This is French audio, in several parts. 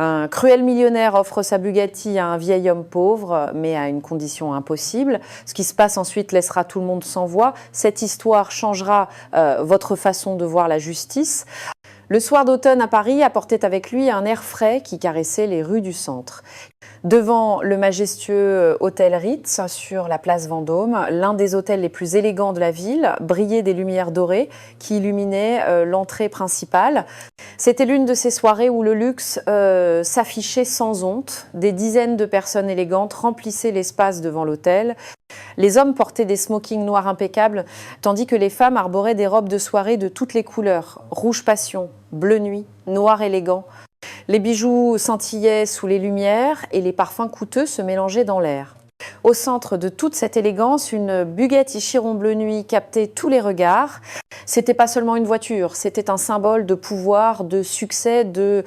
Un cruel millionnaire offre sa Bugatti à un vieil homme pauvre, mais à une condition impossible. Ce qui se passe ensuite laissera tout le monde sans voix. Cette histoire changera votre façon de voir la justice. Le soir d'automne à Paris apportait avec lui un air frais qui caressait les rues du centre. Devant le majestueux hôtel Ritz, sur la place Vendôme, l'un des hôtels les plus élégants de la ville, brillaient des lumières dorées qui illuminaient l'entrée principale. C'était l'une de ces soirées où le luxe s'affichait sans honte. Des dizaines de personnes élégantes remplissaient l'espace devant l'hôtel. Les hommes portaient des smokings noirs impeccables, tandis que les femmes arboraient des robes de soirée de toutes les couleurs, rouge passion, bleu nuit, noir élégant. Les bijoux scintillaient sous les lumières et les parfums coûteux se mélangeaient dans l'air. Au centre de toute cette élégance, une Bugatti Chiron bleu nuit captait tous les regards. C'était pas seulement une voiture, c'était un symbole de pouvoir, de succès, de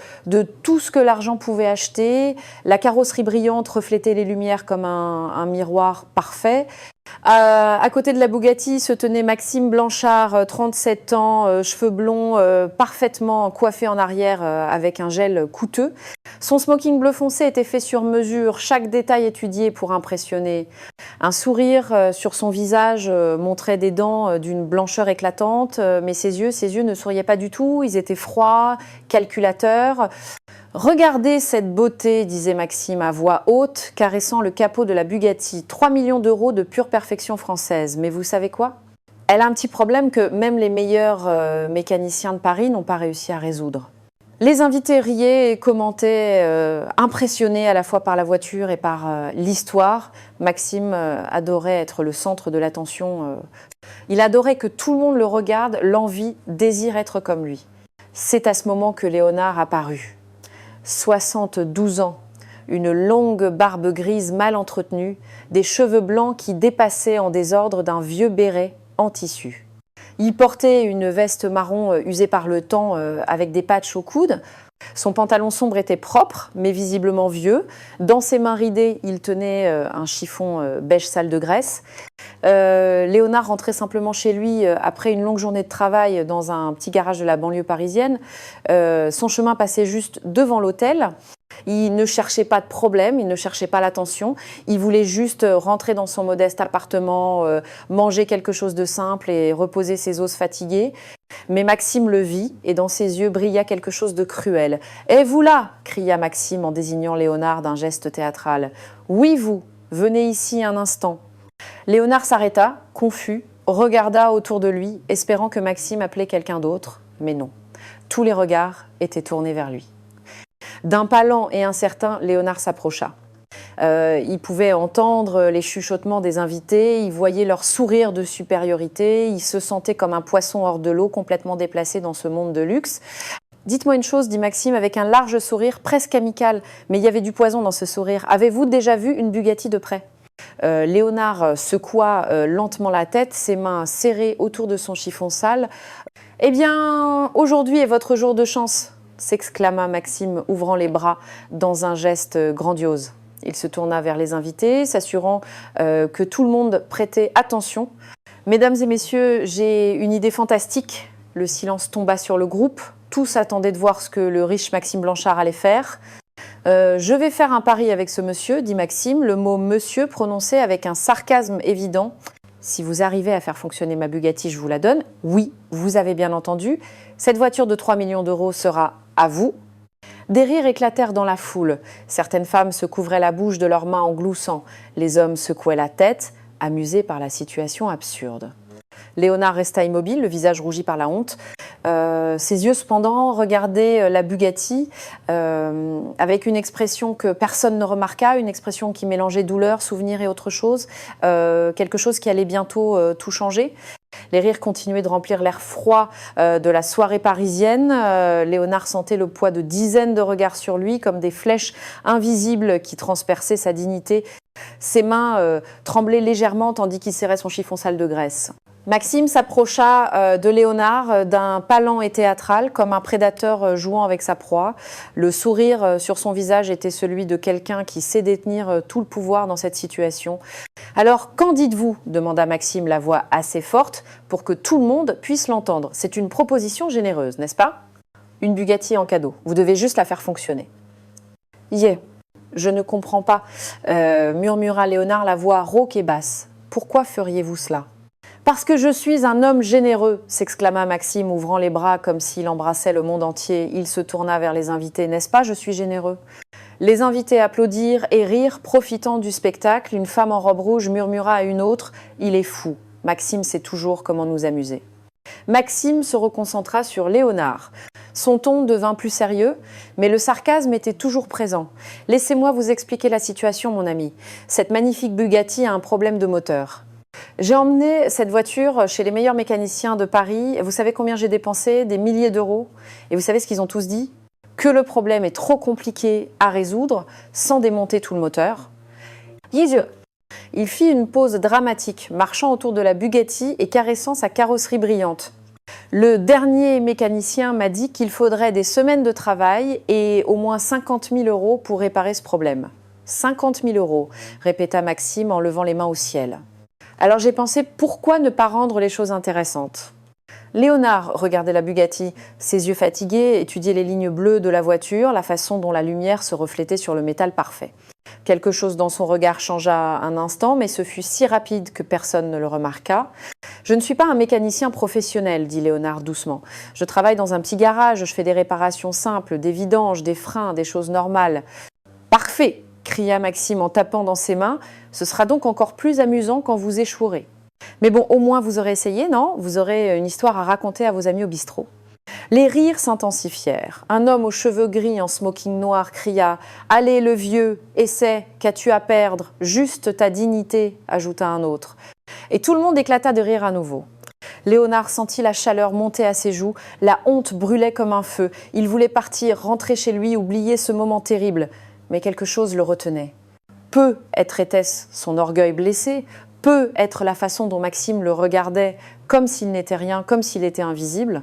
tout ce que l'argent pouvait acheter. La carrosserie brillante reflétait les lumières comme un miroir parfait. À côté de la Bugatti se tenait Maxime Blanchard, 37 ans, cheveux blonds, parfaitement coiffé en arrière avec un gel coûteux. Son smoking bleu foncé était fait sur mesure, chaque détail étudié pour impressionner. Un sourire sur son visage montrait des dents d'une blancheur éclatante, mais ses yeux ne souriaient pas du tout, ils étaient froids, calculateurs. « Regardez cette beauté », disait Maxime à voix haute, caressant le capot de la Bugatti. 3 millions d'euros de pure perfection française. Mais vous savez quoi ? Elle a un petit problème que même les meilleurs mécaniciens de Paris n'ont pas réussi à résoudre. Les invités riaient et commentaient, impressionnés à la fois par la voiture et par l'histoire. Maxime adorait être le centre de l'attention. Il adorait que tout le monde le regarde, l'envie, désire être comme lui. C'est à ce moment que Léonard apparut. 72 ans, une longue barbe grise mal entretenue, des cheveux blancs qui dépassaient en désordre d'un vieux béret en tissu. Il portait une veste marron usée par le temps avec des patchs au coude. Son pantalon sombre était propre, mais visiblement vieux. Dans ses mains ridées, il tenait un chiffon beige sale de graisse. Léonard rentrait simplement chez lui après une longue journée de travail dans un petit garage de la banlieue parisienne. Son chemin passait juste devant l'hôtel. Il ne cherchait pas de problème, il ne cherchait pas l'attention. Il voulait juste rentrer dans son modeste appartement, manger quelque chose de simple et reposer ses os fatigués. Mais Maxime le vit et dans ses yeux brilla quelque chose de cruel. « Et vous là !» cria Maxime en désignant Léonard d'un geste théâtral. « Oui, vous, venez ici un instant. » Léonard s'arrêta, confus, regarda autour de lui, espérant que Maxime appelait quelqu'un d'autre, mais non. Tous les regards étaient tournés vers lui. D'un pas lent et incertain, Léonard s'approcha. Il pouvait entendre les chuchotements des invités, il voyait leur sourire de supériorité, il se sentait comme un poisson hors de l'eau, complètement déplacé dans ce monde de luxe. « Dites-moi une chose, » dit Maxime avec un large sourire, presque amical, mais il y avait du poison dans ce sourire. « Avez-vous déjà vu une Bugatti de près ?» Léonard secoua lentement la tête, ses mains serrées autour de son chiffon sale. « Eh bien, aujourd'hui est votre jour de chance !» s'exclama Maxime, ouvrant les bras dans un geste grandiose. Il se tourna vers les invités, s'assurant que tout le monde prêtait attention. « Mesdames et messieurs, j'ai une idée fantastique. » Le silence tomba sur le groupe. Tous attendaient de voir ce que le riche Maxime Blanchard allait faire. « Je vais faire un pari avec ce monsieur, » dit Maxime, le mot « monsieur » prononcé avec un sarcasme évident. « Si vous arrivez à faire fonctionner ma Bugatti, je vous la donne. Oui, vous avez bien entendu. Cette voiture de 3 millions d'euros sera à vous. » Des rires éclatèrent dans la foule. Certaines femmes se couvraient la bouche de leurs mains en gloussant. Les hommes secouaient la tête, amusés par la situation absurde. Léonard resta immobile, le visage rougi par la honte. Ses yeux cependant regardaient la Bugatti avec une expression que personne ne remarqua, une expression qui mélangeait douleur, souvenir et autre chose, quelque chose qui allait bientôt tout changer. Les rires continuaient de remplir l'air froid de la soirée parisienne. Léonard sentait le poids de dizaines de regards sur lui, comme des flèches invisibles qui transperçaient sa dignité. Ses mains tremblaient légèrement tandis qu'il serrait son chiffon sale de graisse. Maxime s'approcha de Léonard d'un pas lent et théâtral, comme un prédateur jouant avec sa proie. Le sourire sur son visage était celui de quelqu'un qui sait détenir tout le pouvoir dans cette situation. « Alors, qu'en dites-vous » demanda Maxime, la voix assez forte, pour que tout le monde puisse l'entendre. « C'est une proposition généreuse, n'est-ce pas ? Une Bugatti en cadeau. Vous devez juste la faire fonctionner. » Yeah, je ne comprends pas, murmura Léonard, la voix rauque et basse. Pourquoi feriez-vous cela? Parce que je suis un homme généreux, s'exclama Maxime, ouvrant les bras comme s'il embrassait le monde entier. Il se tourna vers les invités. N'est-ce pas, je suis généreux? Les invités applaudirent et rirent, profitant du spectacle. Une femme en robe rouge murmura à une autre « Il est fou. Maxime sait toujours comment nous amuser. » Maxime se reconcentra sur Léonard. Son ton devint plus sérieux, mais le sarcasme était toujours présent. « Laissez-moi vous expliquer la situation, mon ami. Cette magnifique Bugatti a un problème de moteur. J'ai emmené cette voiture chez les meilleurs mécaniciens de Paris. Vous savez combien j'ai dépensé? Des milliers d'euros. Et vous savez ce qu'ils ont tous dit? Que le problème est trop compliqué à résoudre sans démonter tout le moteur. Il fit une pause dramatique, marchant autour de la Bugatti et caressant sa carrosserie brillante. Le dernier mécanicien m'a dit qu'il faudrait des semaines de travail et au moins 50 000 euros pour réparer ce problème. 50 000 euros, répéta Maxime en levant les mains au ciel. Alors j'ai pensé, pourquoi ne pas rendre les choses intéressantes? Léonard regardait la Bugatti, ses yeux fatigués étudiaient les lignes bleues de la voiture, la façon dont la lumière se reflétait sur le métal parfait. Quelque chose dans son regard changea un instant, mais ce fut si rapide que personne ne le remarqua. « Je ne suis pas un mécanicien professionnel, dit Léonard doucement. Je travaille dans un petit garage, je fais des réparations simples, des vidanges, des freins, des choses normales. »« Parfait !» cria Maxime en tapant dans ses mains. « Ce sera donc encore plus amusant quand vous échouerez. » Mais bon, au moins vous aurez essayé, non? Vous aurez une histoire à raconter à vos amis au bistrot. Les rires s'intensifièrent. Un homme aux cheveux gris en smoking noir cria « Allez, le vieux, essaie, qu'as-tu à perdre? Juste ta dignité », ajouta un autre. Et tout le monde éclata de rire à nouveau. Léonard sentit la chaleur monter à ses joues, la honte brûlait comme un feu. Il voulait partir, rentrer chez lui, oublier ce moment terrible. Mais quelque chose le retenait. Peut-être était-ce son orgueil blessé, peut être la façon dont Maxime le regardait, comme s'il n'était rien, comme s'il était invisible.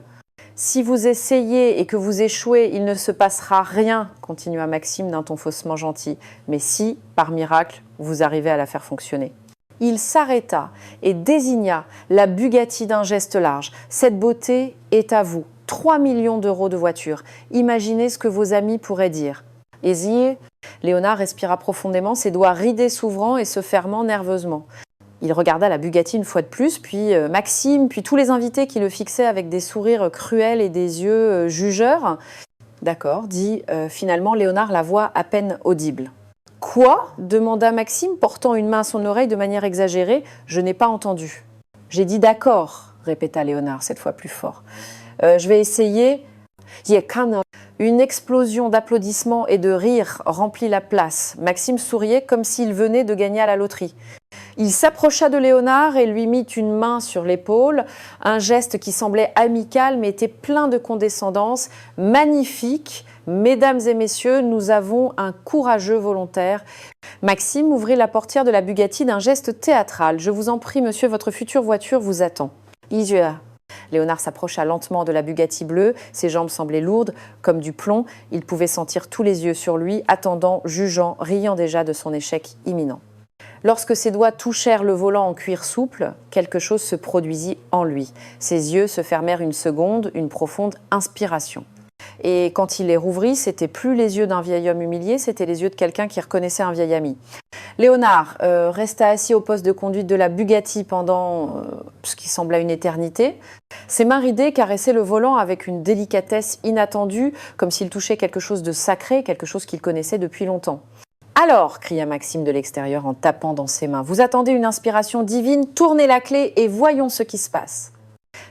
« Si vous essayez et que vous échouez, il ne se passera rien, continua Maxime d'un ton faussement gentil. Mais si, par miracle, vous arrivez à la faire fonctionner. » Il s'arrêta et désigna la Bugatti d'un geste large. « Cette beauté est à vous. 3 millions d'euros de voiture. Imaginez ce que vos amis pourraient dire. » Essayez. Léonard respira profondément, ses doigts ridés s'ouvrant et se fermant nerveusement. Il regarda la Bugatti une fois de plus, puis Maxime, puis tous les invités qui le fixaient avec des sourires cruels et des yeux jugeurs. « D'accord, dit finalement Léonard, la voix à peine audible. »« Quoi ?» demanda Maxime, portant une main à son oreille de manière exagérée. « Je n'ai pas entendu. »« J'ai dit d'accord, répéta Léonard, cette fois plus fort. Je vais essayer. » Une explosion d'applaudissements et de rires remplit la place. Maxime souriait comme s'il venait de gagner à la loterie. Il s'approcha de Léonard et lui mit une main sur l'épaule, un geste qui semblait amical mais était plein de condescendance. « Magnifique, mesdames et messieurs, nous avons un courageux volontaire. » Maxime ouvrit la portière de la Bugatti d'un geste théâtral. « Je vous en prie, monsieur, votre future voiture vous attend. » Léonard s'approcha lentement de la Bugatti bleue, ses jambes semblaient lourdes, comme du plomb. Il pouvait sentir tous les yeux sur lui, attendant, jugeant, riant déjà de son échec imminent. Lorsque ses doigts touchèrent le volant en cuir souple, quelque chose se produisit en lui. Ses yeux se fermèrent une seconde, une profonde inspiration. Et quand il les rouvrit, c'était plus les yeux d'un vieil homme humilié, c'était les yeux de quelqu'un qui reconnaissait un vieil ami. Léonard resta assis au poste de conduite de la Bugatti pendant ce qui sembla une éternité. Ses mains ridées caressaient le volant avec une délicatesse inattendue, comme s'il touchait quelque chose de sacré, quelque chose qu'il connaissait depuis longtemps. « Alors !» cria Maxime de l'extérieur en tapant dans ses mains. « Vous attendez une inspiration divine? Tournez la clé et voyons ce qui se passe. »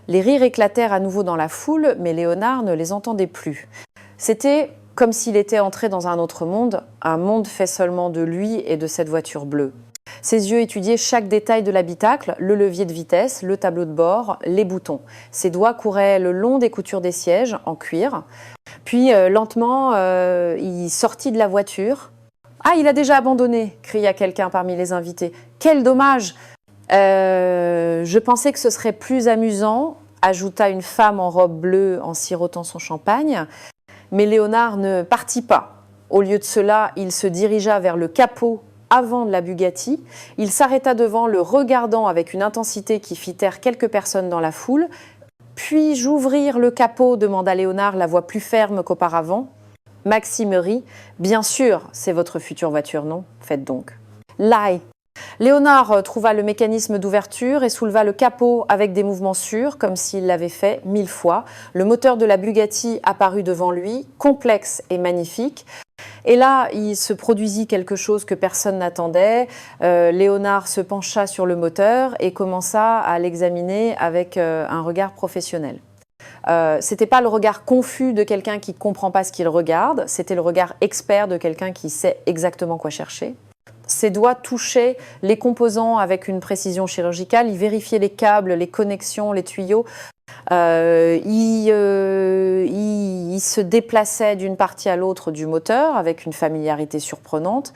Les rires éclatèrent à nouveau dans la foule, mais Léonard ne les entendait plus. C'était comme s'il était entré dans un autre monde, un monde fait seulement de lui et de cette voiture bleue. Ses yeux étudiaient chaque détail de l'habitacle, le levier de vitesse, le tableau de bord, les boutons. Ses doigts couraient le long des coutures des sièges en cuir. Puis, lentement, il sortit de la voiture. « Ah, il a déjà abandonné !» cria quelqu'un parmi les invités. « Quel dommage !»« Je pensais que ce serait plus amusant », ajouta une femme en robe bleue en sirotant son champagne. Mais Léonard ne partit pas. Au lieu de cela, il se dirigea vers le capot avant de la Bugatti. Il s'arrêta devant, le regardant avec une intensité qui fit taire quelques personnes dans la foule. « Puis-je ouvrir le capot ?» demanda Léonard, la voix plus ferme qu'auparavant. Maxime rit. Bien sûr, c'est votre future voiture, non? Faites donc. Lie. Léonard trouva le mécanisme d'ouverture et souleva le capot avec des mouvements sûrs, comme s'il l'avait fait 1000 fois. Le moteur de la Bugatti apparut devant lui, complexe et magnifique. Et là, il se produisit quelque chose que personne n'attendait. Léonard se pencha sur le moteur et commença à l'examiner avec un regard professionnel. C'était pas le regard confus de quelqu'un qui ne comprend pas ce qu'il regarde, c'était le regard expert de quelqu'un qui sait exactement quoi chercher. Ses doigts touchaient les composants avec une précision chirurgicale, il vérifiait les câbles, les connexions, les tuyaux. Il se déplaçait d'une partie à l'autre du moteur avec une familiarité surprenante.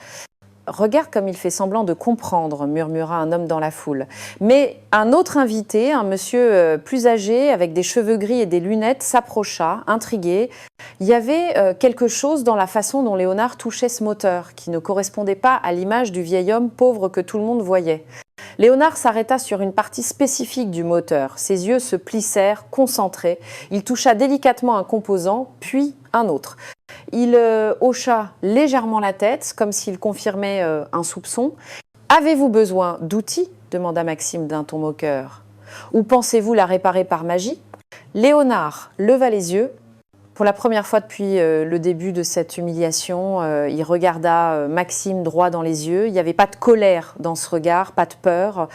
Regarde comme il fait semblant de comprendre, murmura un homme dans la foule. Mais un autre invité, un monsieur plus âgé, avec des cheveux gris et des lunettes, s'approcha, intrigué. Il y avait quelque chose dans la façon dont Léonard touchait ce moteur, qui ne correspondait pas à l'image du vieil homme pauvre que tout le monde voyait. Léonard s'arrêta sur une partie spécifique du moteur. Ses yeux se plissèrent, concentrés. Il toucha délicatement un composant, puis un autre. Il hocha légèrement la tête, comme s'il confirmait un soupçon. « Avez-vous besoin d'outils » demanda Maxime d'un ton moqueur. « Ou pensez-vous la réparer par magie ?» Léonard leva les yeux. Pour la première fois depuis le début de cette humiliation, il regarda Maxime droit dans les yeux. Il n'y avait pas de colère dans ce regard, pas de peur.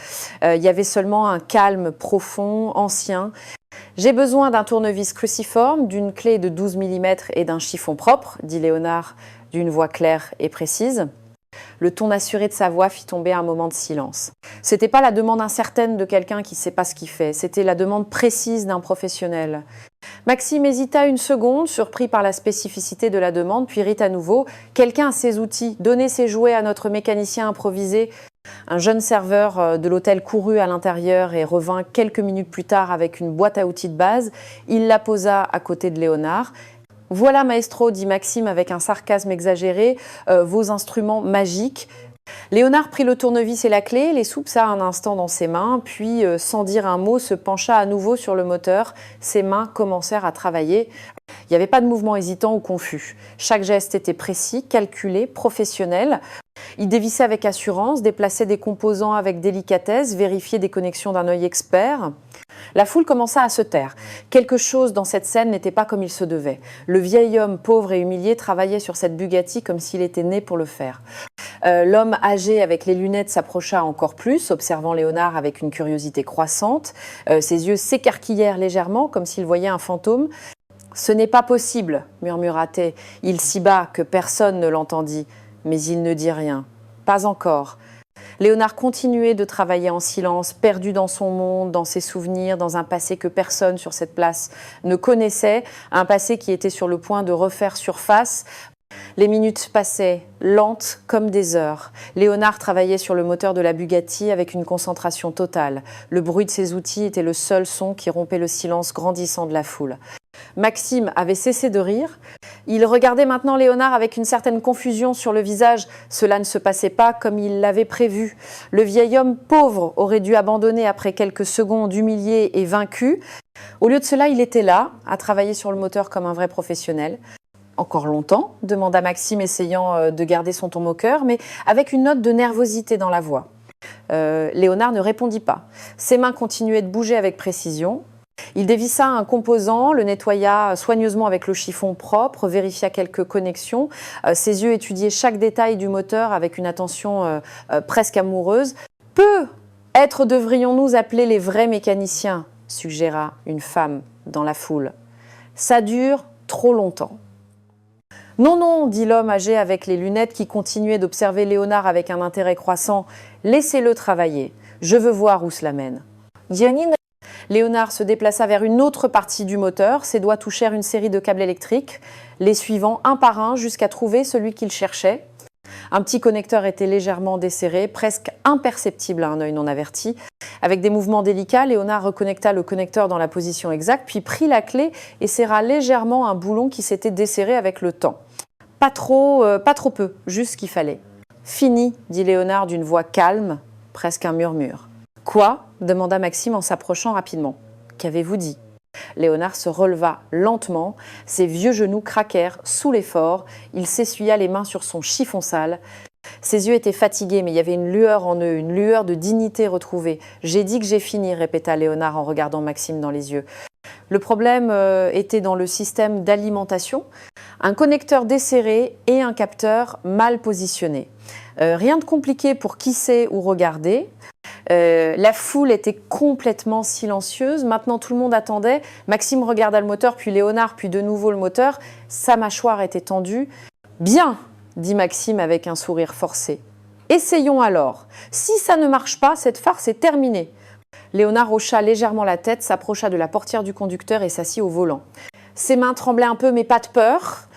Il y avait seulement un calme profond, ancien. « J'ai besoin d'un tournevis cruciforme, d'une clé de 12 mm et d'un chiffon propre, dit Léonard d'une voix claire et précise. Le ton assuré de sa voix fit tomber un moment de silence. C'était pas la demande incertaine de quelqu'un qui ne sait pas ce qu'il fait, c'était la demande précise d'un professionnel. Maxime hésita une seconde, surpris par la spécificité de la demande, puis rit à nouveau. « Quelqu'un a ses outils, donnez ses jouets à notre mécanicien improvisé. » Un jeune serveur de l'hôtel courut à l'intérieur et revint quelques minutes plus tard avec une boîte à outils de base. Il la posa à côté de Léonard. « Voilà, maestro, dit Maxime avec un sarcasme exagéré, vos instruments magiques. » Léonard prit le tournevis et la clé, les soupça un instant dans ses mains, puis, sans dire un mot, se pencha à nouveau sur le moteur. Ses mains commencèrent à travailler. Il n'y avait pas de mouvement hésitant ou confus. Chaque geste était précis, calculé, professionnel. Il dévissait avec assurance, déplaçait des composants avec délicatesse, vérifiait des connexions d'un œil expert. La foule commença à se taire. Quelque chose dans cette scène n'était pas comme il se devait. Le vieil homme pauvre et humilié travaillait sur cette Bugatti comme s'il était né pour le faire. L'homme âgé avec les lunettes s'approcha encore plus, observant Léonard avec une curiosité croissante. Ses yeux s'écarquillèrent légèrement comme s'il voyait un fantôme. « Ce n'est pas possible, murmura-t-il. Il si bas que personne ne l'entendit. Mais il ne dit rien. Pas encore. » Léonard continuait de travailler en silence, perdu dans son monde, dans ses souvenirs, dans un passé que personne sur cette place ne connaissait, un passé qui était sur le point de refaire surface. Les minutes passaient, lentes comme des heures. Léonard travaillait sur le moteur de la Bugatti avec une concentration totale. Le bruit de ses outils était le seul son qui rompait le silence grandissant de la foule. Maxime avait cessé de rire. Il regardait maintenant Léonard avec une certaine confusion sur le visage. Cela ne se passait pas comme il l'avait prévu. Le vieil homme pauvre aurait dû abandonner après quelques secondes, humilié et vaincu. Au lieu de cela, il était là, à travailler sur le moteur comme un vrai professionnel. « Encore longtemps ?» demanda Maxime, essayant de garder son ton moqueur, mais avec une note de nervosité dans la voix. Léonard ne répondit pas. Ses mains continuaient de bouger avec précision. Il dévissa un composant, le nettoya soigneusement avec le chiffon propre, vérifia quelques connexions. Ses yeux étudiaient chaque détail du moteur avec une attention presque amoureuse. « Peut-être devrions-nous appeler les vrais mécaniciens ?» suggéra une femme dans la foule. « Ça dure trop longtemps. » « Non, non, dit l'homme âgé avec les lunettes qui continuait d'observer Léonard avec un intérêt croissant. Laissez-le travailler. Je veux voir où cela mène. » Léonard se déplaça vers une autre partie du moteur. Ses doigts touchèrent une série de câbles électriques, les suivant un par un jusqu'à trouver celui qu'il cherchait. Un petit connecteur était légèrement desserré, presque imperceptible à un œil non averti. Avec des mouvements délicats, Léonard reconnecta le connecteur dans la position exacte, puis prit la clé et serra légèrement un boulon qui s'était desserré avec le temps. Pas trop peu, juste ce qu'il fallait. « Fini, dit Léonard d'une voix calme, presque un murmure. « Quoi ?» demanda Maxime en s'approchant rapidement. « Qu'avez-vous dit ?» Léonard se releva lentement, ses vieux genoux craquèrent sous l'effort, il s'essuya les mains sur son chiffon sale. Ses yeux étaient fatigués, mais il y avait une lueur en eux, une lueur de dignité retrouvée. « J'ai dit que j'ai fini », répéta Léonard en regardant Maxime dans les yeux. Le problème était dans le système d'alimentation, un connecteur desserré et un capteur mal positionné. Rien de compliqué pour qui sait ou regarder. La foule était complètement silencieuse. Maintenant, tout le monde attendait. Maxime regarda le moteur, puis Léonard, puis de nouveau le moteur. Sa mâchoire était tendue. « Bien !» dit Maxime avec un sourire forcé. « Essayons alors. Si ça ne marche pas, cette farce est terminée. » Léonard hocha légèrement la tête, s'approcha de la portière du conducteur et s'assit au volant. Ses mains tremblaient un peu, mais pas de peur.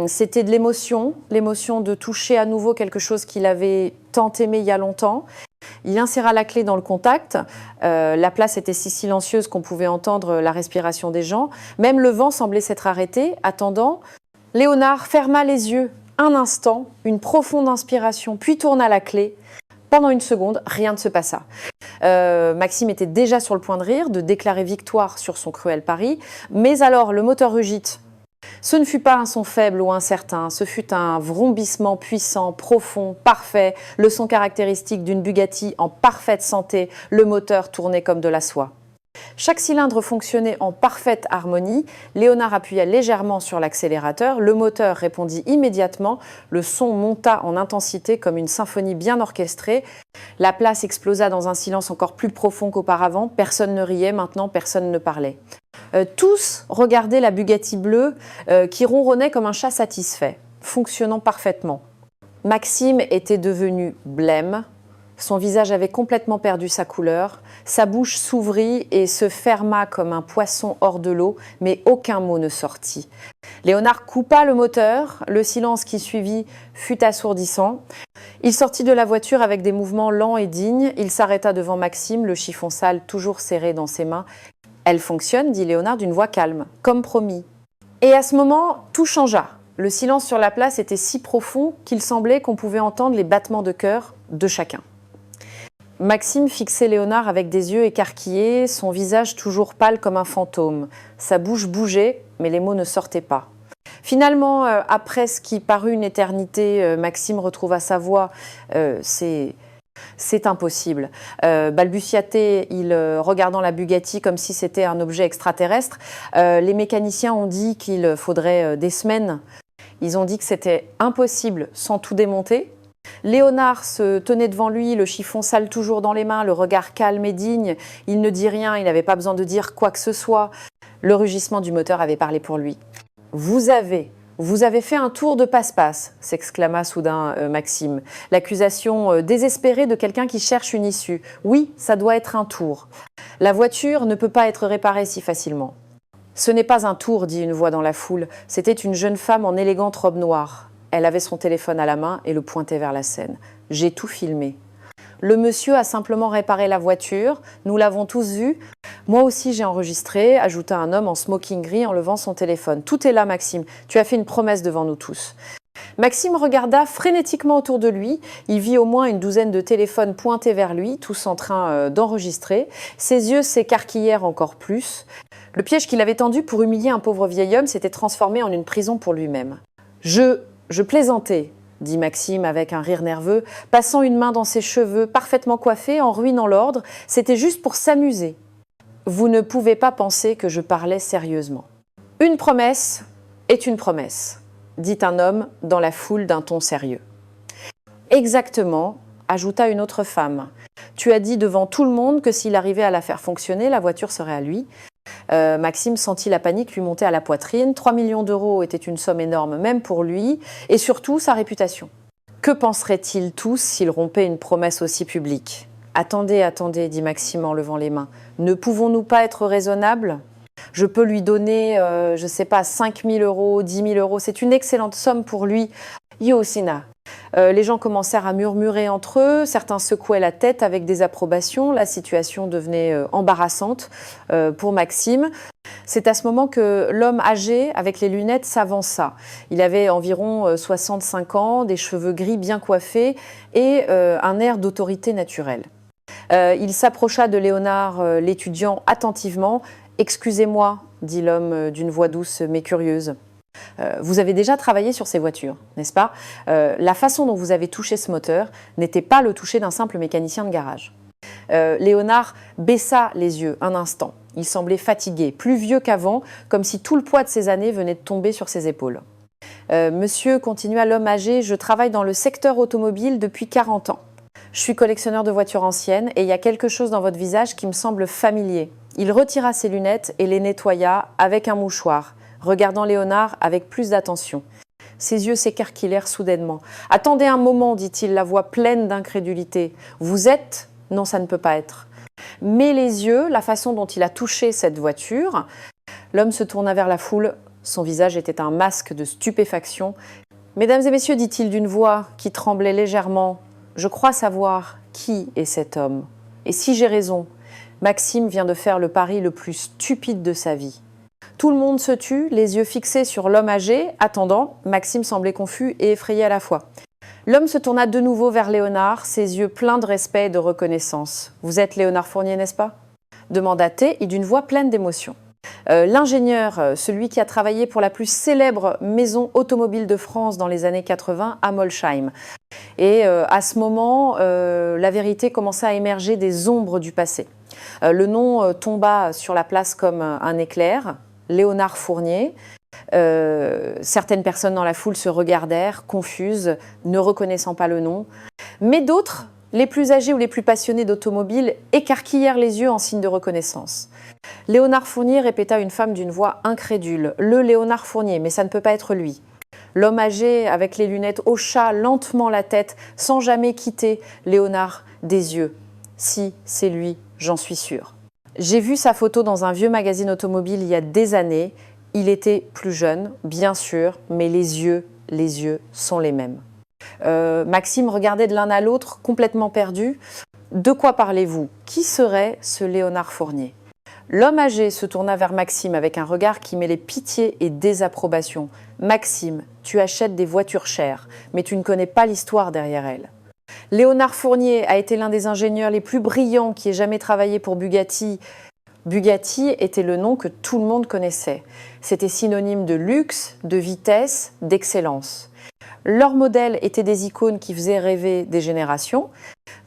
C'était de l'émotion de toucher à nouveau quelque chose qu'il avait tant aimé il y a longtemps. Il inséra la clé dans le contact. La place était si silencieuse qu'on pouvait entendre la respiration des gens. Même le vent semblait s'être arrêté, attendant. Léonard ferma les yeux un instant, une profonde inspiration, puis tourna la clé. Pendant une seconde, rien ne se passa. Maxime était déjà sur le point de rire, de déclarer victoire sur son cruel pari. Mais alors, le moteur rugit. Ce ne fut pas un son faible ou incertain, ce fut un vrombissement puissant, profond, parfait, le son caractéristique d'une Bugatti en parfaite santé, le moteur tournait comme de la soie. Chaque cylindre fonctionnait en parfaite harmonie. Léonard appuya légèrement sur l'accélérateur. Le moteur répondit immédiatement. Le son monta en intensité comme une symphonie bien orchestrée. La place explosa dans un silence encore plus profond qu'auparavant. Personne ne riait, maintenant personne ne parlait. Tous regardaient la Bugatti bleue qui ronronnait comme un chat satisfait, fonctionnant parfaitement. Maxime était devenu blême. Son visage avait complètement perdu sa couleur, sa bouche s'ouvrit et se ferma comme un poisson hors de l'eau, mais aucun mot ne sortit. Léonard coupa le moteur, le silence qui suivit fut assourdissant. Il sortit de la voiture avec des mouvements lents et dignes, il s'arrêta devant Maxime, le chiffon sale toujours serré dans ses mains. « Elle fonctionne », dit Léonard d'une voix calme, comme promis. Et à ce moment, tout changea. Le silence sur la place était si profond qu'il semblait qu'on pouvait entendre les battements de cœur de chacun. Maxime fixait Léonard avec des yeux écarquillés, son visage toujours pâle comme un fantôme. Sa bouche bougeait, mais les mots ne sortaient pas. Finalement, après ce qui parut une éternité, Maxime retrouva sa voix. C'est impossible. Balbutia-t-il, regardant la Bugatti comme si c'était un objet extraterrestre. Les mécaniciens ont dit qu'il faudrait des semaines. Ils ont dit que c'était impossible sans tout démonter. Léonard se tenait devant lui, le chiffon sale toujours dans les mains, le regard calme et digne. Il ne dit rien, il n'avait pas besoin de dire quoi que ce soit. Le rugissement du moteur avait parlé pour lui. « Vous avez fait un tour de passe-passe », s'exclama soudain Maxime. L'accusation désespérée de quelqu'un qui cherche une issue. « Oui, ça doit être un tour. La voiture ne peut pas être réparée si facilement. »« Ce n'est pas un tour », dit une voix dans la foule. C'était une jeune femme en élégante robe noire. Elle avait son téléphone à la main et le pointait vers la scène. « J'ai tout filmé. Le monsieur a simplement réparé la voiture. Nous l'avons tous vu. Moi aussi j'ai enregistré », ajouta un homme en smoking gris en levant son téléphone. « Tout est là, Maxime. Tu as fait une promesse devant nous tous. » Maxime regarda frénétiquement autour de lui. Il vit au moins une douzaine de téléphones pointés vers lui, tous en train d'enregistrer. Ses yeux s'écarquillèrent encore plus. Le piège qu'il avait tendu pour humilier un pauvre vieil homme s'était transformé en une prison pour lui-même. « Je plaisantais », dit Maxime avec un rire nerveux, passant une main dans ses cheveux, parfaitement coiffés, en ruinant l'ordre. « C'était juste pour s'amuser. Vous ne pouvez pas penser que je parlais sérieusement. »« Une promesse est une promesse », dit un homme dans la foule d'un ton sérieux. « Exactement », ajouta une autre femme. « Tu as dit devant tout le monde que s'il arrivait à la faire fonctionner, la voiture serait à lui. » Maxime sentit la panique lui monter à la poitrine. 3 millions d'euros était une somme énorme, même pour lui, et surtout sa réputation. Que penseraient-ils tous s'il rompait une promesse aussi publique ? « Attendez, attendez, dit Maxime en levant les mains. Ne pouvons-nous pas être raisonnables ? Je peux lui donner, 5 000 euros, 10 000 euros. C'est une excellente somme pour lui. Yosina. Les gens commencèrent à murmurer entre eux, certains secouaient la tête avec désapprobation, la situation devenait embarrassante pour Maxime. C'est à ce moment que l'homme âgé avec les lunettes s'avança. Il avait environ 65 ans, des cheveux gris bien coiffés et un air d'autorité naturelle. Il s'approcha de Léonard l'étudiant attentivement Excusez-moi, dit l'homme d'une voix douce mais curieuse. Vous avez déjà travaillé sur ces voitures, n'est-ce pas? La façon dont vous avez touché ce moteur n'était pas le toucher d'un simple mécanicien de garage. Léonard baissa les yeux un instant. Il semblait fatigué, plus vieux qu'avant, comme si tout le poids de ses années venait de tomber sur ses épaules. Monsieur, continua l'homme âgé, je travaille dans le secteur automobile depuis 40 ans. Je suis collectionneur de voitures anciennes et il y a quelque chose dans votre visage qui me semble familier. Il retira ses lunettes et les nettoya avec un mouchoir, regardant Léonard avec plus d'attention. Ses yeux s'écarquillèrent soudainement. « Attendez un moment, dit-il, la voix pleine d'incrédulité. Vous êtes… Non, ça ne peut pas être. » Mais les yeux, la façon dont il a touché cette voiture, l'homme se tourna vers la foule. Son visage était un masque de stupéfaction. « Mesdames et messieurs, dit-il d'une voix qui tremblait légèrement, je crois savoir qui est cet homme. Et si j'ai raison, Maxime vient de faire le pari le plus stupide de sa vie. » Tout le monde se tut, les yeux fixés sur l'homme âgé. Attendant, Maxime semblait confus et effrayé à la fois. L'homme se tourna de nouveau vers Léonard, ses yeux pleins de respect et de reconnaissance. « Vous êtes Léonard Fournier, n'est-ce pas ?» demanda-t-il d'une voix pleine d'émotion. L'ingénieur, celui qui a travaillé pour la plus célèbre maison automobile de France dans les années 80 à Molsheim. Et à ce moment, la vérité commença à émerger des ombres du passé. Le nom tomba sur la place comme un éclair, Léonard Fournier. Certaines personnes dans la foule se regardèrent, confuses, ne reconnaissant pas le nom. Mais d'autres, les plus âgés ou les plus passionnés d'automobile, écarquillèrent les yeux en signe de reconnaissance. Léonard Fournier répéta une femme d'une voix incrédule. « Le Léonard Fournier, mais ça ne peut pas être lui. » L'homme âgé, avec les lunettes, hocha lentement la tête, sans jamais quitter Léonard des yeux. « Si, c'est lui, j'en suis sûre. J'ai vu sa photo dans un vieux magazine automobile il y a des années. Il était plus jeune, bien sûr, mais les yeux sont les mêmes. » Maxime regardait de l'un à l'autre, complètement perdu. « De quoi parlez-vous? Qui serait ce Léonard Fournier ?» L'homme âgé se tourna vers Maxime avec un regard qui mêlait pitié et désapprobation. « Maxime, tu achètes des voitures chères, mais tu ne connais pas l'histoire derrière elles. Léonard Fournier a été l'un des ingénieurs les plus brillants qui ait jamais travaillé pour Bugatti. Bugatti était le nom que tout le monde connaissait. C'était synonyme de luxe, de vitesse, d'excellence. Leurs modèles étaient des icônes qui faisaient rêver des générations.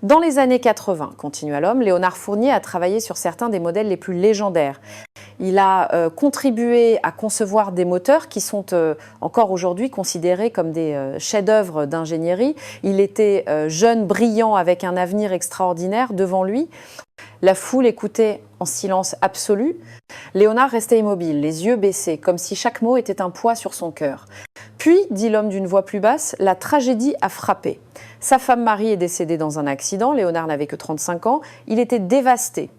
Dans les années 80, continua l'homme, Léonard Fournier a travaillé sur certains des modèles les plus légendaires. Il a contribué à concevoir des moteurs qui sont encore aujourd'hui considérés comme des chefs-d'œuvre d'ingénierie. Il était jeune, brillant, avec un avenir extraordinaire devant lui. La foule écoutait en silence absolu. Léonard restait immobile, les yeux baissés, comme si chaque mot était un poids sur son cœur. Puis, dit l'homme d'une voix plus basse, la tragédie a frappé. Sa femme Marie est décédée dans un accident, Léonard n'avait que 35 ans, il était dévasté.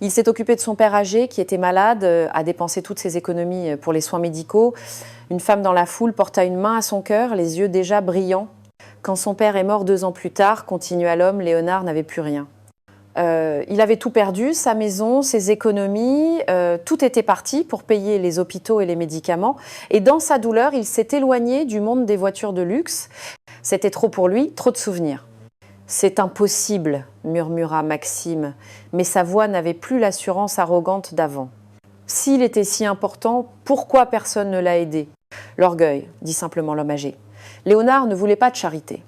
Il s'est occupé de son père âgé qui était malade, a dépensé toutes ses économies pour les soins médicaux. Une femme dans la foule porta une main à son cœur, les yeux déjà brillants. Quand son père est mort 2 ans plus tard, continua l'homme, Léonard n'avait plus rien. Il avait tout perdu, sa maison, ses économies, tout était parti pour payer les hôpitaux et les médicaments. Et dans sa douleur, il s'est éloigné du monde des voitures de luxe. C'était trop pour lui, trop de souvenirs. « C'est impossible », murmura Maxime, mais sa voix n'avait plus l'assurance arrogante d'avant. S'il était si important, pourquoi personne ne l'a aidé? L'orgueil, dit simplement l'homme âgé. Léonard ne voulait pas de charité.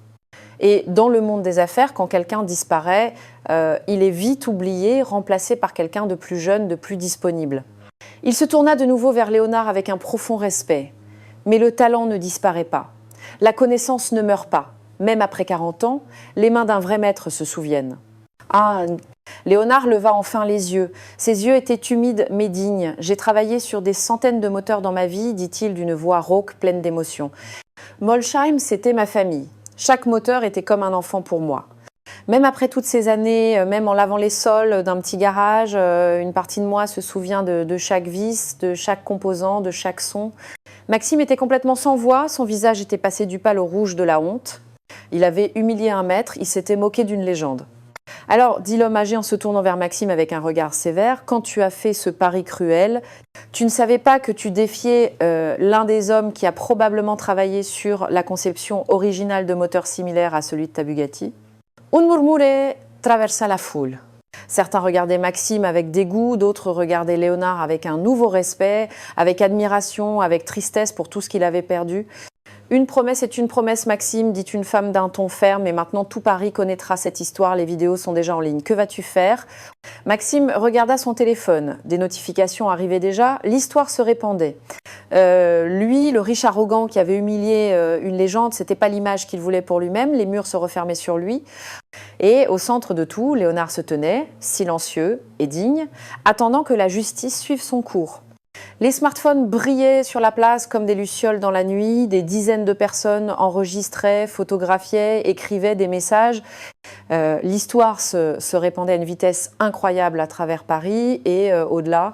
Et dans le monde des affaires, quand quelqu'un disparaît, il est vite oublié, remplacé par quelqu'un de plus jeune, de plus disponible. Il se tourna de nouveau vers Léonard avec un profond respect. Mais le talent ne disparaît pas. La connaissance ne meurt pas. Même après 40 ans, les mains d'un vrai maître se souviennent. Ah, Léonard leva enfin les yeux. Ses yeux étaient humides mais dignes. « J'ai travaillé sur des centaines de moteurs dans ma vie, dit-il d'une voix rauque, pleine d'émotion. Molsheim, c'était ma famille. Chaque moteur était comme un enfant pour moi. Même après toutes ces années, même en lavant les sols d'un petit garage, une partie de moi se souvient de chaque vis, de chaque composant, de chaque son. Maxime était complètement sans voix, son visage était passé du pâle au rouge de la honte. Il avait humilié un maître, il s'était moqué d'une légende. Alors, dit l'homme âgé en se tournant vers Maxime avec un regard sévère, quand tu as fait ce pari cruel, tu ne savais pas que tu défiais l'un des hommes qui a probablement travaillé sur la conception originale de moteurs similaires à celui de ta Bugatti? Un murmure traversa la foule. Certains regardaient Maxime avec dégoût, d'autres regardaient Léonard avec un nouveau respect, avec admiration, avec tristesse pour tout ce qu'il avait perdu. Une promesse est une promesse, Maxime, dit une femme d'un ton ferme, et maintenant tout Paris connaîtra cette histoire, les vidéos sont déjà en ligne. Que vas-tu faire? Maxime regarda son téléphone, des notifications arrivaient déjà, l'histoire se répandait. Lui, le riche arrogant qui avait humilié une légende, c'était pas l'image qu'il voulait pour lui-même, les murs se refermaient sur lui. Et au centre de tout, Léonard se tenait, silencieux et digne, attendant que la justice suive son cours. Les smartphones brillaient sur la place comme des lucioles dans la nuit, des dizaines de personnes enregistraient, photographiaient, écrivaient des messages. L'histoire se répandait à une vitesse incroyable à travers Paris et au-delà.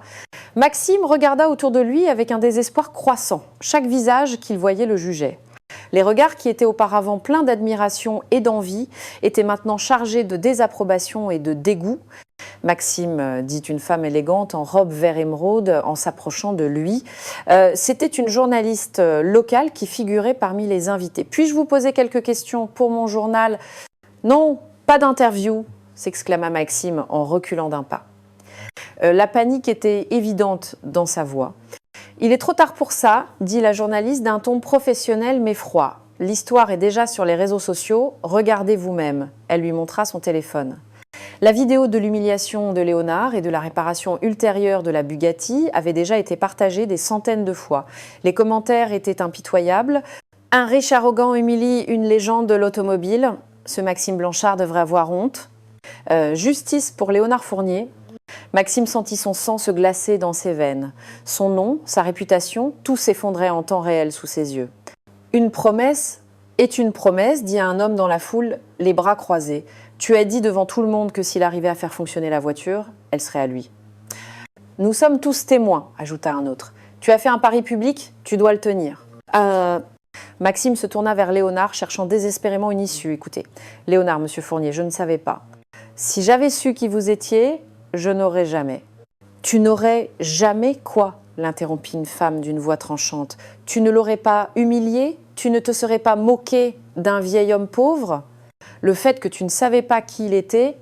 Maxime regarda autour de lui avec un désespoir croissant. Chaque visage qu'il voyait le jugeait. Les regards qui étaient auparavant pleins d'admiration et d'envie étaient maintenant chargés de désapprobation et de dégoût. Maxime, dit une femme élégante en robe vert émeraude en s'approchant de lui. C'était une journaliste locale qui figurait parmi les invités. Puis-je vous poser quelques questions pour mon journal? Non, pas d'interview, s'exclama Maxime en reculant d'un pas. La panique était évidente dans sa voix. Il est trop tard pour ça, dit la journaliste d'un ton professionnel mais froid. L'histoire est déjà sur les réseaux sociaux, regardez vous-même. Elle lui montra son téléphone. La vidéo de l'humiliation de Léonard et de la réparation ultérieure de la Bugatti avait déjà été partagée des centaines de fois. Les commentaires étaient impitoyables. Un riche arrogant humilie une légende de l'automobile. Ce Maxime Blanchard devrait avoir honte. Justice pour Léonard Fournier. Maxime sentit son sang se glacer dans ses veines. Son nom, sa réputation, tout s'effondrait en temps réel sous ses yeux. Une promesse est une promesse, dit un homme dans la foule, les bras croisés. Tu as dit devant tout le monde que s'il arrivait à faire fonctionner la voiture, elle serait à lui. Nous sommes tous témoins, ajouta un autre. Tu as fait un pari public, tu dois le tenir. Maxime se tourna vers Léonard, cherchant désespérément une issue. Écoutez, Léonard, monsieur Fournier, je ne savais pas. Si j'avais su qui vous étiez, je n'aurais jamais. Tu n'aurais jamais quoi? L'interrompit une femme d'une voix tranchante. Tu ne l'aurais pas humilié? Tu ne te serais pas moqué d'un vieil homme pauvre? Le fait que tu ne savais pas qui il était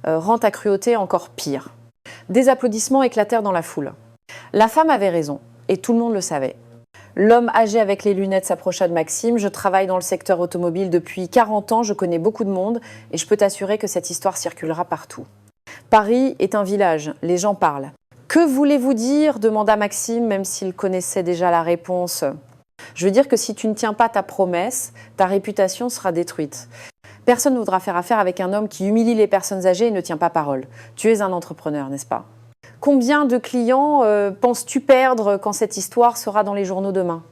rend ta cruauté encore pire. Des applaudissements éclatèrent dans la foule. La femme avait raison, et tout le monde le savait. L'homme âgé avec les lunettes s'approcha de Maxime. Je travaille dans le secteur automobile depuis 40 ans, je connais beaucoup de monde, et je peux t'assurer que cette histoire circulera partout. Paris est un village, les gens parlent. Que voulez-vous dire? Demanda Maxime, même s'il connaissait déjà la réponse. Je veux dire que si tu ne tiens pas ta promesse, ta réputation sera détruite. Personne ne voudra faire affaire avec un homme qui humilie les personnes âgées et ne tient pas parole. Tu es un entrepreneur, n'est-ce pas? Combien de clients penses-tu perdre quand cette histoire sera dans les journaux demain?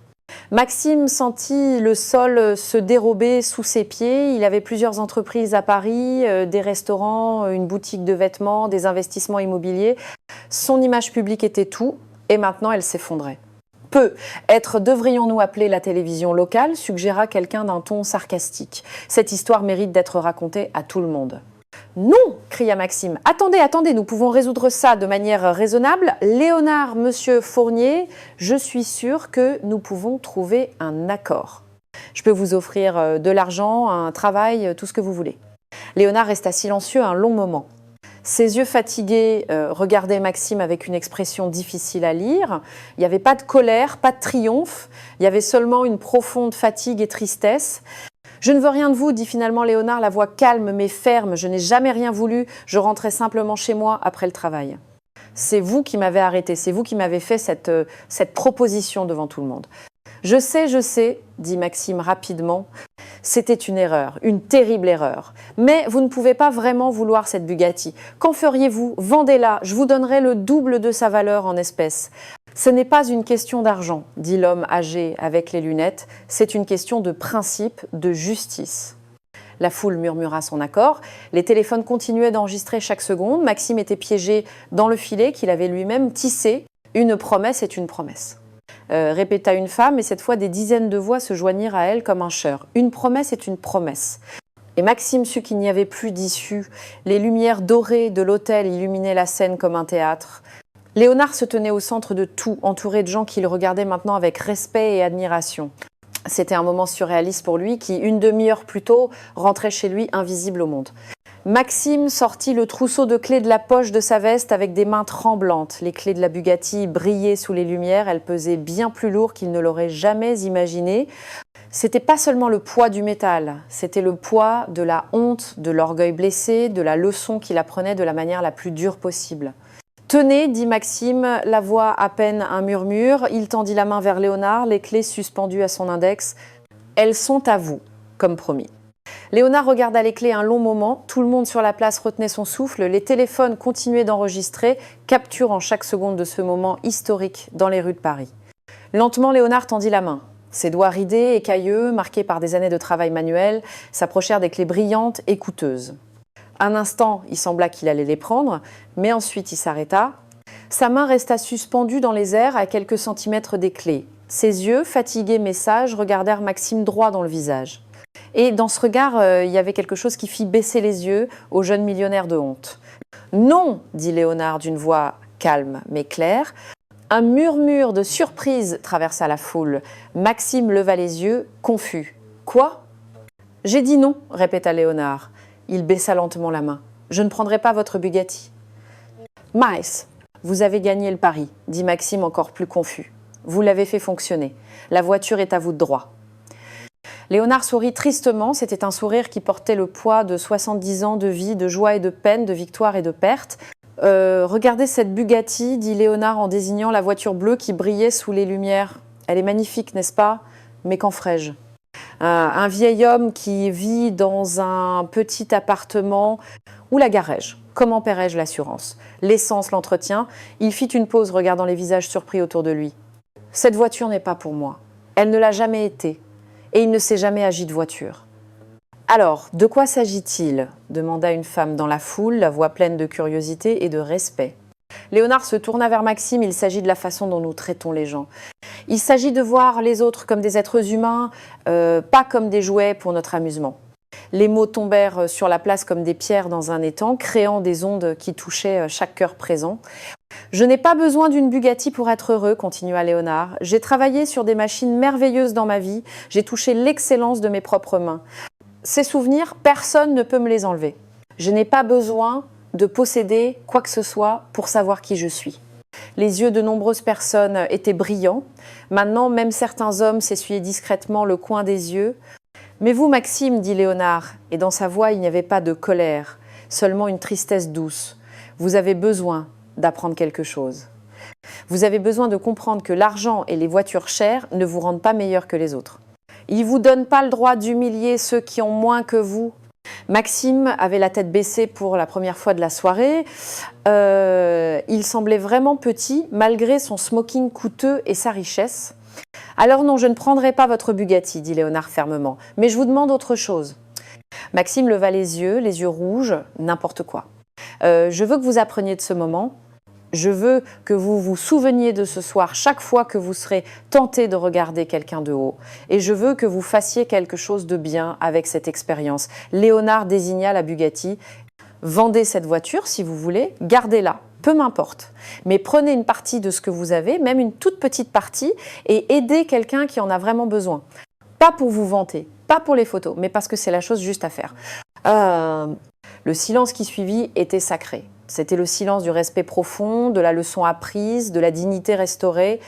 Maxime sentit le sol se dérober sous ses pieds. Il avait plusieurs entreprises à Paris, des restaurants, une boutique de vêtements, des investissements immobiliers. Son image publique était tout et maintenant elle s'effondrait. Devrions-nous appeler la télévision locale, suggéra quelqu'un d'un ton sarcastique. Cette histoire mérite d'être racontée à tout le monde. Non, cria Maxime. Attendez, nous pouvons résoudre ça de manière raisonnable. Léonard, monsieur Fournier, je suis sûre que nous pouvons trouver un accord. Je peux vous offrir de l'argent, un travail, tout ce que vous voulez. Léonard resta silencieux un long moment. Ses yeux fatigués regardaient Maxime avec une expression difficile à lire. Il n'y avait pas de colère, pas de triomphe. Il y avait seulement une profonde fatigue et tristesse. « Je ne veux rien de vous, dit finalement Léonard, la voix calme mais ferme. Je n'ai jamais rien voulu. Je rentrais simplement chez moi après le travail. C'est vous qui m'avez arrêté. C'est vous qui m'avez fait cette proposition devant tout le monde. » Je sais, dit Maxime rapidement. C'était une erreur, une terrible erreur. Mais vous ne pouvez pas vraiment vouloir cette Bugatti. Qu'en feriez-vous? Vendez-la, je vous donnerai le double de sa valeur en espèces. Ce n'est pas une question d'argent, dit l'homme âgé avec les lunettes. C'est une question de principe, de justice. La foule murmura son accord. Les téléphones continuaient d'enregistrer chaque seconde. Maxime était piégé dans le filet qu'il avait lui-même tissé. Une promesse est une promesse. Répéta une femme, et cette fois des dizaines de voix se joignirent à elle comme un chœur. Une promesse est une promesse. Et Maxime sut qu'il n'y avait plus d'issue. Les lumières dorées de l'hôtel illuminaient la scène comme un théâtre. Léonard se tenait au centre de tout, entouré de gens qui le regardaient maintenant avec respect et admiration. C'était un moment surréaliste pour lui qui, une demi-heure plus tôt, rentrait chez lui invisible au monde. Maxime sortit le trousseau de clés de la poche de sa veste avec des mains tremblantes. Les clés de la Bugatti brillaient sous les lumières, elles pesaient bien plus lourd qu'il ne l'aurait jamais imaginé. C'était pas seulement le poids du métal, c'était le poids de la honte, de l'orgueil blessé, de la leçon qu'il apprenait de la manière la plus dure possible. « Tenez », dit Maxime, la voix à peine un murmure. Il tendit la main vers Léonard, les clés suspendues à son index. « Elles sont à vous, comme promis. » Léonard regarda les clés un long moment. Tout le monde sur la place retenait son souffle. Les téléphones continuaient d'enregistrer, capturant chaque seconde de ce moment historique dans les rues de Paris. Lentement, Léonard tendit la main. Ses doigts ridés, écailleux, marqués par des années de travail manuel, s'approchèrent des clés brillantes et coûteuses. Un instant, il sembla qu'il allait les prendre, mais ensuite il s'arrêta. Sa main resta suspendue dans les airs à quelques centimètres des clés. Ses yeux, fatigués mais sages, regardèrent Maxime droit dans le visage. Et dans ce regard, il y avait quelque chose qui fit baisser les yeux au jeune millionnaire de honte. « Non !» dit Léonard d'une voix calme mais claire. Un murmure de surprise traversa la foule. Maxime leva les yeux, confus. « Quoi ?»« J'ai dit non !» répéta Léonard. Il baissa lentement la main. « Je ne prendrai pas votre Bugatti. »« Miles, vous avez gagné le pari, » dit Maxime encore plus confus. « Vous l'avez fait fonctionner. La voiture est à vous de droit. » Léonard sourit tristement. C'était un sourire qui portait le poids de 70 ans de vie, de joie et de peine, de victoire et de perte. Regardez cette Bugatti, dit Léonard en désignant la voiture bleue qui brillait sous les lumières. Elle est magnifique, n'est-ce pas? Mais qu'en ferais-je? Un vieil homme qui vit dans un petit appartement. Où la garais-je? Comment paierais-je l'assurance? L'essence, l'entretien? Il fit une pause, regardant les visages surpris autour de lui. Cette voiture n'est pas pour moi. Elle ne l'a jamais été. Et il ne s'est jamais agi de voiture. Alors, de quoi s'agit-il? Demanda une femme dans la foule, la voix pleine de curiosité et de respect. Léonard se tourna vers Maxime. Il s'agit de la façon dont nous traitons les gens. Il s'agit de voir les autres comme des êtres humains, pas comme des jouets pour notre amusement. Les mots tombèrent sur la place comme des pierres dans un étang, créant des ondes qui touchaient chaque cœur présent. « Je n'ai pas besoin d'une Bugatti pour être heureux, » continua Léonard. « J'ai travaillé sur des machines merveilleuses dans ma vie. J'ai touché l'excellence de mes propres mains. Ces souvenirs, personne ne peut me les enlever. Je n'ai pas besoin de posséder quoi que ce soit pour savoir qui je suis. » Les yeux de nombreuses personnes étaient brillants. Maintenant, même certains hommes s'essuyaient discrètement le coin des yeux. « Mais vous, Maxime, dit Léonard, et dans sa voix il n'y avait pas de colère, seulement une tristesse douce. Vous avez besoin d'apprendre quelque chose. Vous avez besoin de comprendre que l'argent et les voitures chères ne vous rendent pas meilleur que les autres. Ils ne vous donnent pas le droit d'humilier ceux qui ont moins que vous. » Maxime avait la tête baissée pour la première fois de la soirée. Il semblait vraiment petit, malgré son smoking coûteux et sa richesse. « Alors non, je ne prendrai pas votre Bugatti, » dit Léonard fermement, « mais je vous demande autre chose. » Maxime leva les yeux rouges, n'importe quoi. « Je veux que vous appreniez de ce moment. Je veux que vous vous souveniez de ce soir chaque fois que vous serez tenté de regarder quelqu'un de haut. Et je veux que vous fassiez quelque chose de bien avec cette expérience. » Léonard désigna la Bugatti. « Vendez cette voiture si vous voulez, gardez-la, peu m'importe. Mais prenez une partie de ce que vous avez, même une toute petite partie, et aidez quelqu'un qui en a vraiment besoin. Pas pour vous vanter, pas pour les photos, mais parce que c'est la chose juste à faire. » Le silence qui suivit était sacré. C'était le silence du respect profond, de la leçon apprise, de la dignité restaurée.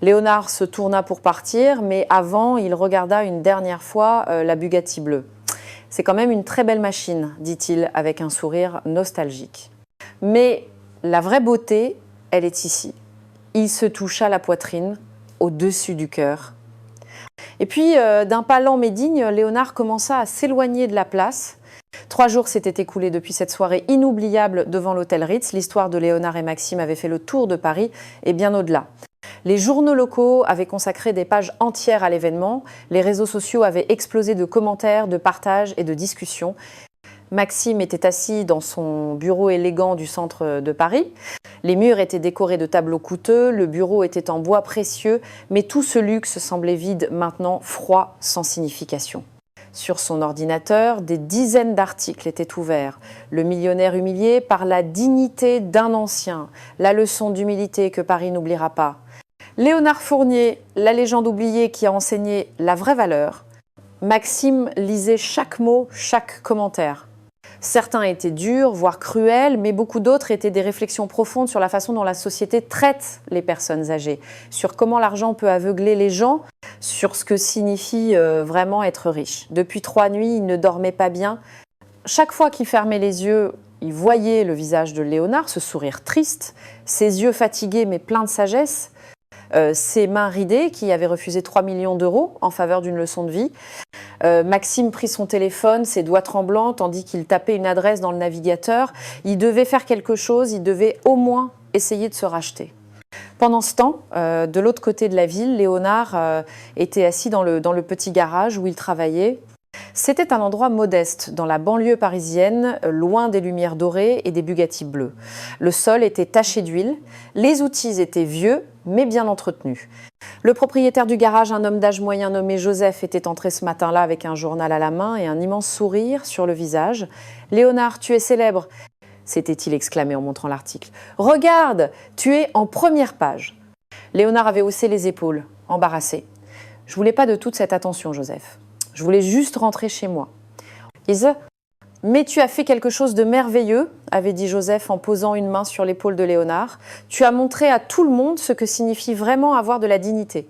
Léonard se tourna pour partir, mais avant, il regarda une dernière fois la Bugatti bleue. « C'est quand même une très belle machine, » dit-il avec un sourire nostalgique. « Mais la vraie beauté, elle est ici. » Il se toucha la poitrine, au-dessus du cœur. Et puis, d'un pas lent mais digne, Léonard commença à s'éloigner de la place. 3 jours s'étaient écoulés depuis cette soirée inoubliable devant l'hôtel Ritz. L'histoire de Léonard et Maxime avait fait le tour de Paris et bien au-delà. Les journaux locaux avaient consacré des pages entières à l'événement. Les réseaux sociaux avaient explosé de commentaires, de partages et de discussions. Maxime était assis dans son bureau élégant du centre de Paris. Les murs étaient décorés de tableaux coûteux, le bureau était en bois précieux, mais tout ce luxe semblait vide maintenant, froid, sans signification. Sur son ordinateur, des dizaines d'articles étaient ouverts. Le millionnaire humilié par la dignité d'un ancien, la leçon d'humilité que Paris n'oubliera pas. Léonard Fournier, la légende oubliée qui a enseigné la vraie valeur. Maxime lisait chaque mot, chaque commentaire. Certains étaient durs, voire cruels, mais beaucoup d'autres étaient des réflexions profondes sur la façon dont la société traite les personnes âgées, sur comment l'argent peut aveugler les gens, sur ce que signifie vraiment être riche. Depuis 3 nuits, il ne dormait pas bien. Chaque fois qu'il fermait les yeux, il voyait le visage de Léonard, ce sourire triste, ses yeux fatigués mais pleins de sagesse, ses mains ridées qui avaient refusé 3 millions d'euros en faveur d'une leçon de vie. Maxime prit son téléphone, ses doigts tremblants, tandis qu'il tapait une adresse dans le navigateur. Il devait faire quelque chose, il devait au moins essayer de se racheter. Pendant ce temps, de l'autre côté de la ville, Léonard était assis dans le petit garage où il travaillait. C'était un endroit modeste, dans la banlieue parisienne, loin des lumières dorées et des Bugatti bleus. Le sol était taché d'huile, les outils étaient vieux, mais bien entretenus. Le propriétaire du garage, un homme d'âge moyen nommé Joseph, était entré ce matin-là avec un journal à la main et un immense sourire sur le visage. « Léonard, tu es célèbre !» s'était-il exclamé en montrant l'article. « Regarde, tu es en première page !» Léonard avait haussé les épaules, embarrassé. « Je voulais pas de toute cette attention, Joseph. Je voulais juste rentrer chez moi. » « Mais tu as fait quelque chose de merveilleux, » avait dit Joseph en posant une main sur l'épaule de Léonard. « Tu as montré à tout le monde ce que signifie vraiment avoir de la dignité. »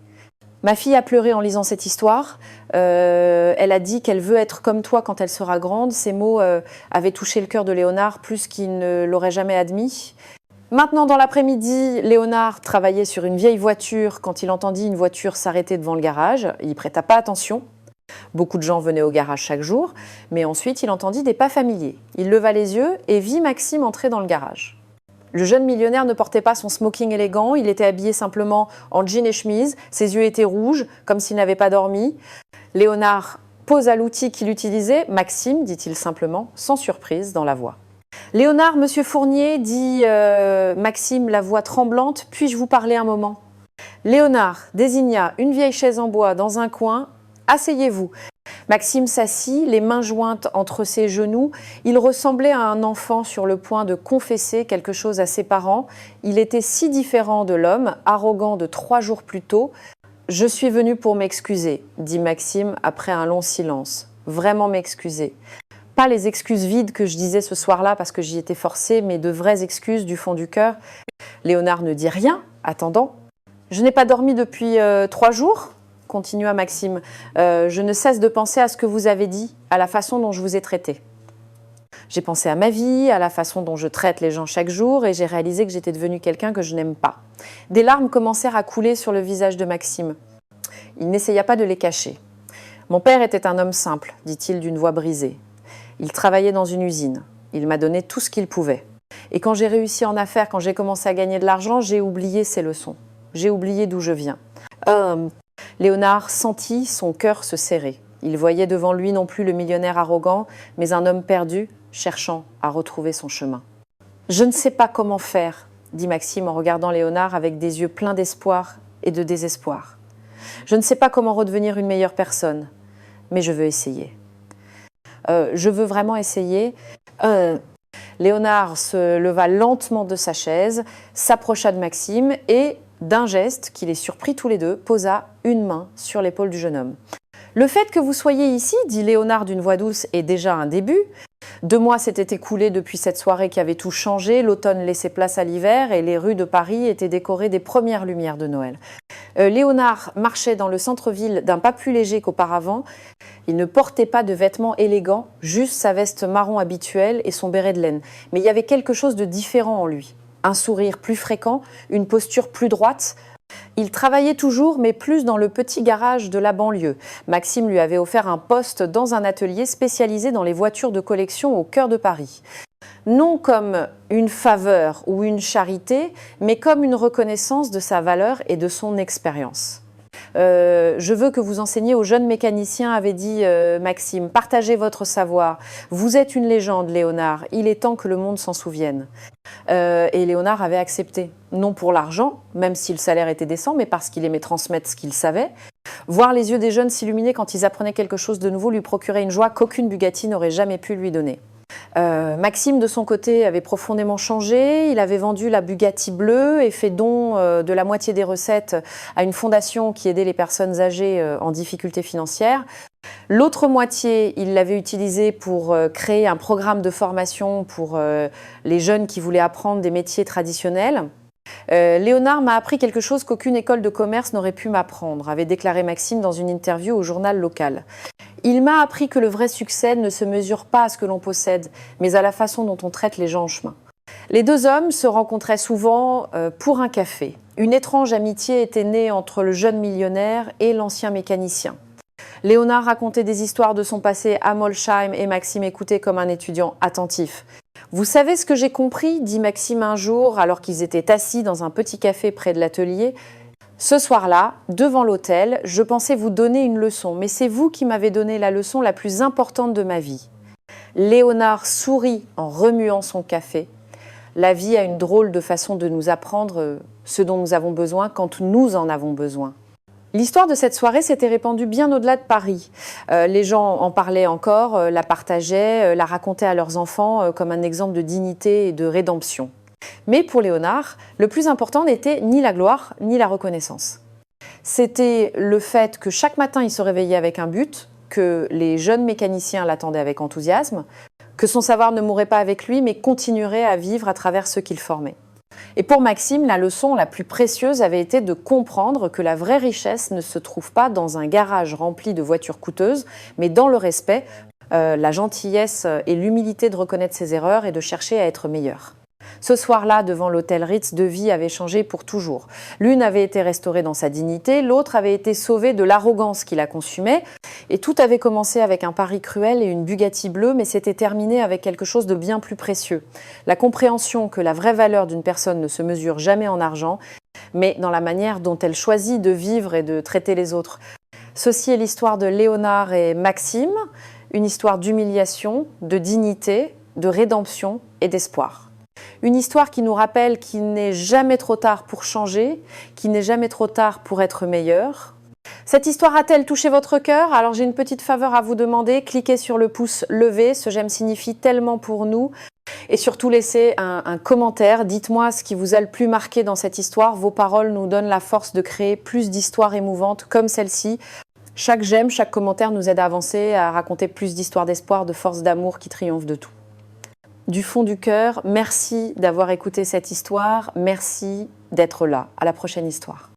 Ma fille a pleuré en lisant cette histoire. Elle a dit qu'elle veut être comme toi quand elle sera grande. Ces mots avaient touché le cœur de Léonard plus qu'il ne l'aurait jamais admis. Maintenant, dans l'après-midi, Léonard travaillait sur une vieille voiture quand il entendit une voiture s'arrêter devant le garage. Il ne prêta pas attention. Beaucoup de gens venaient au garage chaque jour, mais ensuite il entendit des pas familiers. Il leva les yeux et vit Maxime entrer dans le garage. Le jeune millionnaire ne portait pas son smoking élégant, il était habillé simplement en jean et chemise, ses yeux étaient rouges, comme s'il n'avait pas dormi. Léonard posa l'outil qu'il utilisait. « Maxime », dit-il simplement, sans surprise, dans la voix. « Léonard, monsieur Fournier, dit Maxime, la voix tremblante, puis-je vous parler un moment ?» Léonard désigna une vieille chaise en bois dans un coin. « Asseyez-vous ». Maxime s'assit, les mains jointes entre ses genoux. Il ressemblait à un enfant sur le point de confesser quelque chose à ses parents. Il était si différent de l'homme, arrogant de 3 jours plus tôt. « Je suis venu pour m'excuser », dit Maxime après un long silence. « Vraiment m'excuser. Pas les excuses vides que je disais ce soir-là parce que j'y étais forcé, mais de vraies excuses du fond du cœur. » Léonard ne dit rien, attendant. « Je n'ai pas dormi depuis 3 jours ?» continua Maxime. « Je ne cesse de penser à ce que vous avez dit, à la façon dont je vous ai traité. J'ai pensé à ma vie, à la façon dont je traite les gens chaque jour, et j'ai réalisé que j'étais devenu quelqu'un que je n'aime pas. » Des larmes commencèrent à couler sur le visage de Maxime. Il n'essaya pas de les cacher. « Mon père était un homme simple, dit-il d'une voix brisée. Il travaillait dans une usine. Il m'a donné tout ce qu'il pouvait. Et quand j'ai réussi en affaires, quand j'ai commencé à gagner de l'argent, j'ai oublié ces leçons. J'ai oublié d'où je viens. » Léonard sentit son cœur se serrer. Il voyait devant lui non plus le millionnaire arrogant, mais un homme perdu, cherchant à retrouver son chemin. « Je ne sais pas comment faire, » dit Maxime en regardant Léonard avec des yeux pleins d'espoir et de désespoir. « Je ne sais pas comment redevenir une meilleure personne, mais je veux essayer. Je veux vraiment essayer. » Léonard se leva lentement de sa chaise, s'approcha de Maxime et, d'un geste qui les surprit tous les deux, posa une main sur l'épaule du jeune homme. « Le fait que vous soyez ici, dit Léonard d'une voix douce, est déjà un début. 2 mois s'étaient écoulés depuis cette soirée qui avait tout changé. L'automne laissait place à l'hiver et les rues de Paris étaient décorées des premières lumières de Noël. Léonard marchait dans le centre-ville d'un pas plus léger qu'auparavant. Il ne portait pas de vêtements élégants, juste sa veste marron habituelle et son béret de laine. Mais il y avait quelque chose de différent en lui. Un sourire plus fréquent, une posture plus droite. Il travaillait toujours, mais plus dans le petit garage de la banlieue. Maxime lui avait offert un poste dans un atelier spécialisé dans les voitures de collection au cœur de Paris. Non comme une faveur ou une charité, mais comme une reconnaissance de sa valeur et de son expérience. Je veux que vous enseigniez aux jeunes mécaniciens, avait dit Maxime. Partagez votre savoir. Vous êtes une légende, Léonard. Il est temps que le monde s'en souvienne. Et Léonard avait accepté. Non pour l'argent, même si le salaire était décent, mais parce qu'il aimait transmettre ce qu'il savait. Voir les yeux des jeunes s'illuminer quand ils apprenaient quelque chose de nouveau lui procurait une joie qu'aucune Bugatti n'aurait jamais pu lui donner. Maxime, de son côté, avait profondément changé. Il avait vendu la Bugatti bleue et fait don de la moitié des recettes à une fondation qui aidait les personnes âgées en difficulté financière. L'autre moitié, il l'avait utilisée pour créer un programme de formation pour les jeunes qui voulaient apprendre des métiers traditionnels. Léonard m'a appris quelque chose qu'aucune école de commerce n'aurait pu m'apprendre, avait déclaré Maxime dans une interview au journal local. Il m'a appris que le vrai succès ne se mesure pas à ce que l'on possède, mais à la façon dont on traite les gens en chemin. Les deux hommes se rencontraient souvent pour un café. Une étrange amitié était née entre le jeune millionnaire et l'ancien mécanicien. Léonard racontait des histoires de son passé à Molsheim et Maxime écoutait comme un étudiant attentif. « Vous savez ce que j'ai compris ?» dit Maxime un jour, alors qu'ils étaient assis dans un petit café près de l'atelier. « Ce soir-là, devant l'hôtel, je pensais vous donner une leçon, mais c'est vous qui m'avez donné la leçon la plus importante de ma vie. » Léonard sourit en remuant son café. La vie a une drôle de façon de nous apprendre ce dont nous avons besoin quand nous en avons besoin. L'histoire de cette soirée s'était répandue bien au-delà de Paris. Les gens en parlaient encore, la partageaient, la racontaient à leurs enfants comme un exemple de dignité et de rédemption. Mais pour Léonard, le plus important n'était ni la gloire ni la reconnaissance. C'était le fait que chaque matin il se réveillait avec un but, que les jeunes mécaniciens l'attendaient avec enthousiasme, que son savoir ne mourrait pas avec lui mais continuerait à vivre à travers ceux qu'il formait. Et pour Maxime, la leçon la plus précieuse avait été de comprendre que la vraie richesse ne se trouve pas dans un garage rempli de voitures coûteuses, mais dans le respect, la gentillesse et l'humilité de reconnaître ses erreurs et de chercher à être meilleur. Ce soir-là, devant l'hôtel Ritz, deux vies avaient changé pour toujours. L'une avait été restaurée dans sa dignité, l'autre avait été sauvée de l'arrogance qui la consumait. Et tout avait commencé avec un pari cruel et une Bugatti bleue, mais s'était terminé avec quelque chose de bien plus précieux. La compréhension que la vraie valeur d'une personne ne se mesure jamais en argent, mais dans la manière dont elle choisit de vivre et de traiter les autres. Ceci est l'histoire de Léonard et Maxime, une histoire d'humiliation, de dignité, de rédemption et d'espoir. Une histoire qui nous rappelle qu'il n'est jamais trop tard pour changer, qu'il n'est jamais trop tard pour être meilleur. Cette histoire a-t-elle touché votre cœur? Alors j'ai une petite faveur à vous demander, cliquez sur le pouce levé, ce j'aime signifie tellement pour nous. Et surtout laissez un commentaire, dites-moi ce qui vous a le plus marqué dans cette histoire. Vos paroles nous donnent la force de créer plus d'histoires émouvantes comme celle-ci. Chaque j'aime, chaque commentaire nous aide à avancer, à raconter plus d'histoires d'espoir, de force d'amour qui triomphe de tout. Du fond du cœur, merci d'avoir écouté cette histoire, merci d'être là. À la prochaine histoire.